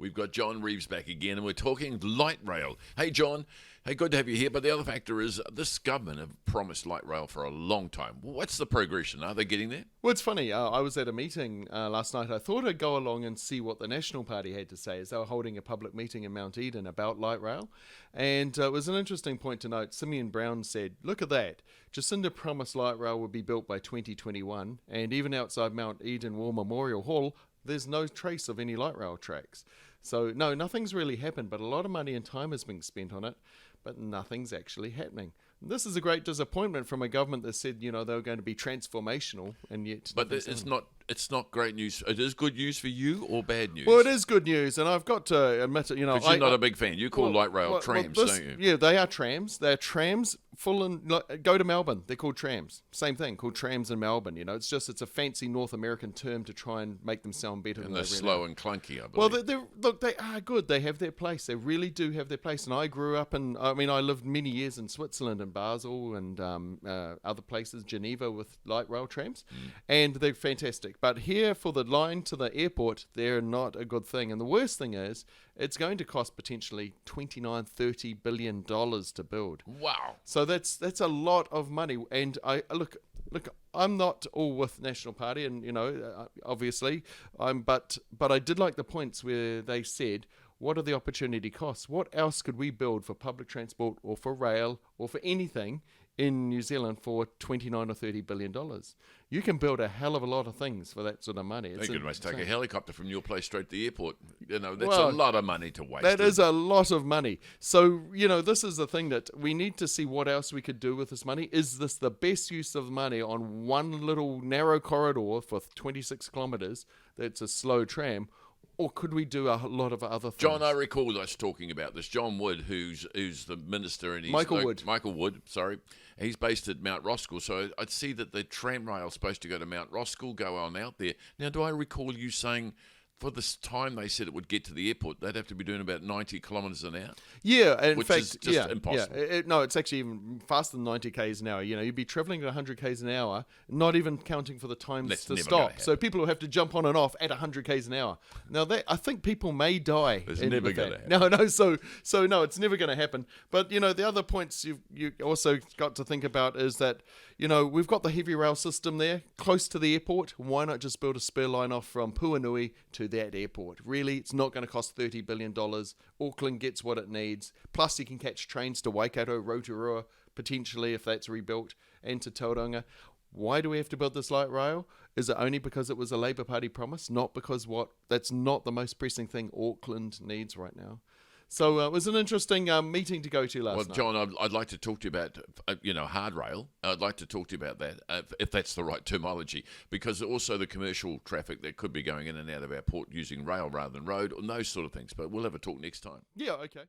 We've got Jon Reeves back again, and we're talking light rail. Hey, John. Hey, good to have you here. But the other factor is this government have promised light rail for a long time. What's the progression? Are they getting there? Well, it's funny. I was at a meeting last night. I thought I'd go along and see what the National Party had to say as they were holding a public meeting in Mount Eden about light rail. And it was an interesting point to note. Simeon Brown said, look at that. Jacinda promised light rail would be built by 2021. And even outside Mount Eden War Memorial Hall, there's no trace of any light rail tracks. So, no, nothing's really happened, but a lot of money and time is being spent on it, but nothing's actually happening. This is a great disappointment from a government that said, they were going to be transformational, and yet... But it's not great news. It is good news for you or bad news? Well, it is good news, and I've got to admit it, But you're not a big fan. You call light rail trams, don't you? Yeah, they are trams. They're trams full and... go to Melbourne. They're called trams. Same thing, called trams in Melbourne, It's a fancy North American term to try and make them sound better. And they're slow and clunky, I believe. Well, they are good. They have their place. They really do have their place. And I grew up I lived many years in Switzerland and Basel and other places, Geneva, with light rail trams, and they're fantastic. But here, for the line to the airport, they're not a good thing. And the worst thing is, it's going to cost potentially $29-30 billion to build. Wow! So that's a lot of money. And I look. I'm not all with National Party, and obviously, but I did like the points where they said, what are the opportunity costs? What else could we build for public transport or for rail or for anything in New Zealand for $29 or $30 billion? You can build a hell of a lot of things for that sort of money. They could almost take a helicopter from your place straight to the airport. That's a lot of money to waste. That is a lot of money. So, this is the thing that we need to see what else we could do with this money. Is this the best use of money on one little narrow corridor for 26 kilometres that's a slow tram? Or could we do a lot of other things? John, I recall us talking about this. John Wood, who's the minister, and Michael Wood, sorry. He's based at Mount Roskill, so I'd see that the tram rail is supposed to go to Mount Roskill, go on out there. Now, do I recall you saying for this time they said it would get to the airport, they'd have to be doing about 90 kilometres an hour? Yeah, in which fact, is just impossible. Yeah. No, it's actually even faster than 90 k's an hour. You'd be travelling at 100 k's an hour, not even counting for the times to stop. So people will have to jump on and off at 100 k's an hour. Now, I think people may die. It's never going to happen. No. So no, it's never going to happen. But the other points you also got to think about is that we've got the heavy rail system there close to the airport. Why not just build a spur line off from Puanui to that airport? Really, it's not going to cost $30 billion. Auckland gets what it needs. Plus, you can catch trains to Waikato, Rotorua, potentially, if that's rebuilt, and to Tauranga. Why do we have to build this light rail? Is it only because it was a Labour Party promise? Not because that's not the most pressing thing Auckland needs right now. So it was an interesting meeting to go to last night. Well, John, I'd like to talk to you about, hard rail. I'd like to talk to you about that, if that's the right terminology, because also the commercial traffic that could be going in and out of our port using rail rather than road, and those sort of things. But we'll have a talk next time. Yeah, okay.